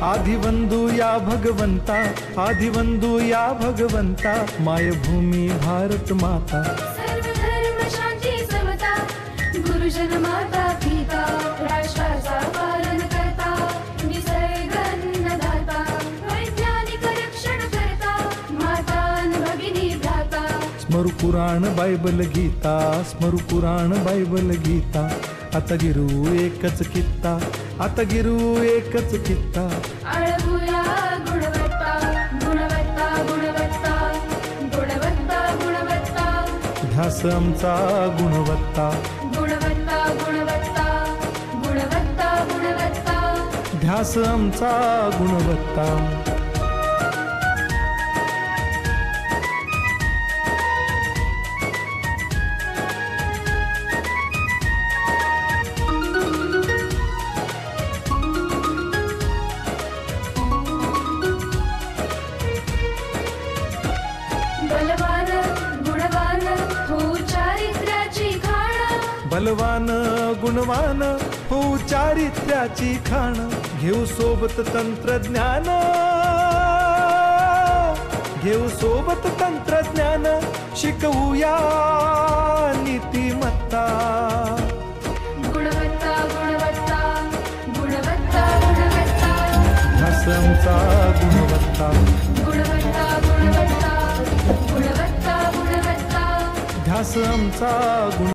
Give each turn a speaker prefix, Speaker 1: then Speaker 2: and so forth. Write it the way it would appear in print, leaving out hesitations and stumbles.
Speaker 1: आदिवंदू या भगवंता, आदिवंदू या भगवंता, मायभूमी भारत माता।
Speaker 2: सर्व धर्म शांती समता, गुरुजन माता पिता, राष्ट्राचा पालन करता, निसर्ग अन्नदाता, वैज्ञानिक रक्षण करता, माता अन भगिनी भ्राता।
Speaker 1: स्मरु पुराण बायबल गीता, स्मरु पुराण बायबल गीता, आता गिरू एकच कित्ता, आता गिरू एकच कित्ता।
Speaker 2: आळवूया गुणवत्ता, गुणवत्ता, गुणवत्ता, गुणवत्ता, गुणवत्ता,
Speaker 1: ध्यास आमचा गुणवत्ता,
Speaker 2: गुणवत्ता, गुणवत्ता, गुणवत्ता, गुणवत्ता,
Speaker 1: ध्यास आमचा गुणवत्ता।
Speaker 2: बलवान गुणवान हो चारित्र्याची खाण,
Speaker 1: बलवान गुणवान हो चारित्र्याची खाण, घेऊ सोबत तंत्रज्ञान, घेऊ सोबत तंत्रज्ञान, शिकवूया नीतिमत्ता।
Speaker 2: गुणवत्ता, गुणवत्ता, गुणवत्ता, गुणवत्ता,
Speaker 1: ध्यास आमचा गुणवत्ता,
Speaker 2: गुणवत्ता, गुणवत्ता, गुणवत्ता, गुणवत्ता,
Speaker 1: ध्यास आमचा गुण